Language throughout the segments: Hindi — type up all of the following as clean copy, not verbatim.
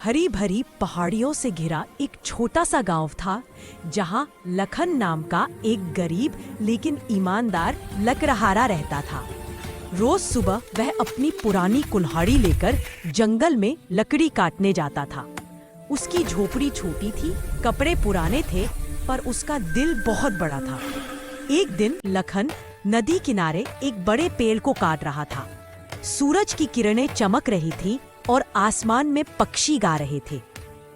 हरी भरी पहाड़ियों से घिरा एक छोटा सा गांव था, जहां लखन नाम का एक गरीब लेकिन ईमानदार लकड़हारा रहता था। रोज सुबह वह अपनी पुरानी कुल्हाड़ी लेकर जंगल में लकड़ी काटने जाता था। उसकी झोपड़ी छोटी थी, कपड़े पुराने थे, पर उसका दिल बहुत बड़ा था। एक दिन लखन नदी किनारे एक बड़े पेड़ को काट रहा था। सूरज की किरणें चमक रही थीं और आसमान में पक्षी गा रहे थे।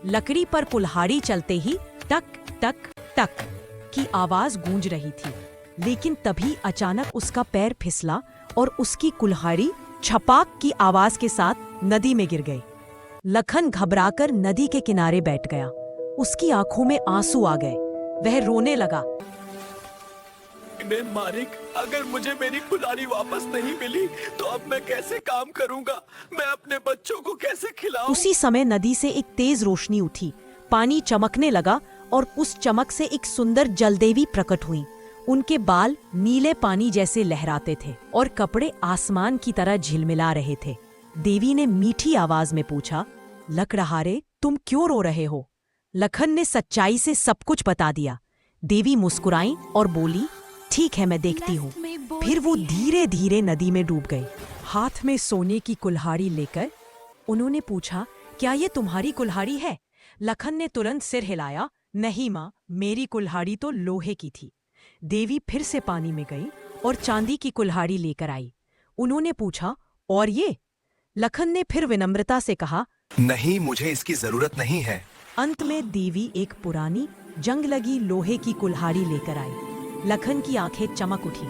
लकड़ी पर कुल्हाड़ी चलते ही टक टक टक की आवाज गूंज रही थी, लेकिन तभी अचानक उसका पैर फिसला और उसकी कुल्हाड़ी छपाक की आवाज के साथ नदी में गिर गई। लखन घबराकर नदी के किनारे बैठ गया। उसकी आंखों में आंसू आ गए। वह रोने लगा। मालिक, अगर मुझे मेरी कुल्हाड़ी वापस नहीं मिली तो अब मैं कैसे काम करूंगा? मैं अपने बच्चों को कैसे खिलाऊं? उसी समय नदी से एक तेज रोशनी उठी, पानी चमकने लगा और उस चमक से एक सुंदर जलदेवी प्रकट हुई। उनके बाल नीले पानी जैसे लहराते थे और कपड़े आसमान की तरह झिलमिला रहे थे। देवी ने मीठी आवाज में पूछा, लकड़हारे, तुम क्यों रो रहे हो? लखन ने सच्चाई से सब कुछ बता दिया। देवी मुस्कुराई और बोली, ठीक है, मैं देखती हूँ। फिर वो धीरे धीरे नदी में डूब गई। हाथ में सोने की कुल्हाड़ी लेकर उन्होंने पूछा, क्या ये तुम्हारी कुल्हाड़ी है? लखन ने तुरंत सिर हिलाया, नहीं माँ, मेरी कुल्हाड़ी तो लोहे की थी। देवी फिर से पानी में गई और चांदी की कुल्हाड़ी लेकर आई। उन्होंने पूछा, और ये? लखन ने फिर विनम्रता से कहा, नहीं, मुझे इसकी जरूरत नहीं है। अंत में देवी एक पुरानी जंग लगी लोहे की कुल्हाड़ी लेकर आई। लखन की आंखें चमक उठी।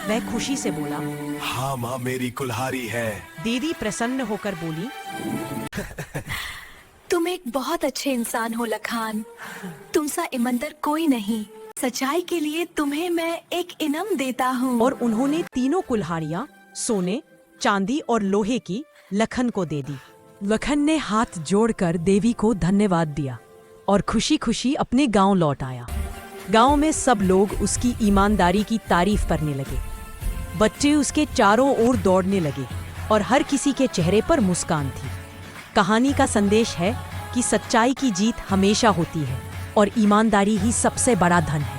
वह खुशी से बोला, हाँ माँ, मेरी कुल्हाड़ी है। देवी प्रसन्न होकर बोली, तुम एक बहुत अच्छे इंसान हो लखान। तुम सा ईमानदार कोई नहीं। सच्चाई के लिए तुम्हें मैं एक इनाम देता हूँ। और उन्होंने तीनों कुल्हाड़ियां सोने, चांदी और लोहे की लखन को दे दी। लखन ने हाथ जोड़कर देवी को धन्यवाद दिया और खुशी खुशी अपने गांव लौट आया। गांव में सब लोग उसकी ईमानदारी की तारीफ करने लगे। बच्चे उसके चारों ओर दौड़ने लगे और हर किसी के चेहरे पर मुस्कान थी। कहानी का संदेश है कि सच्चाई की जीत हमेशा होती है और ईमानदारी ही सबसे बड़ा धन है।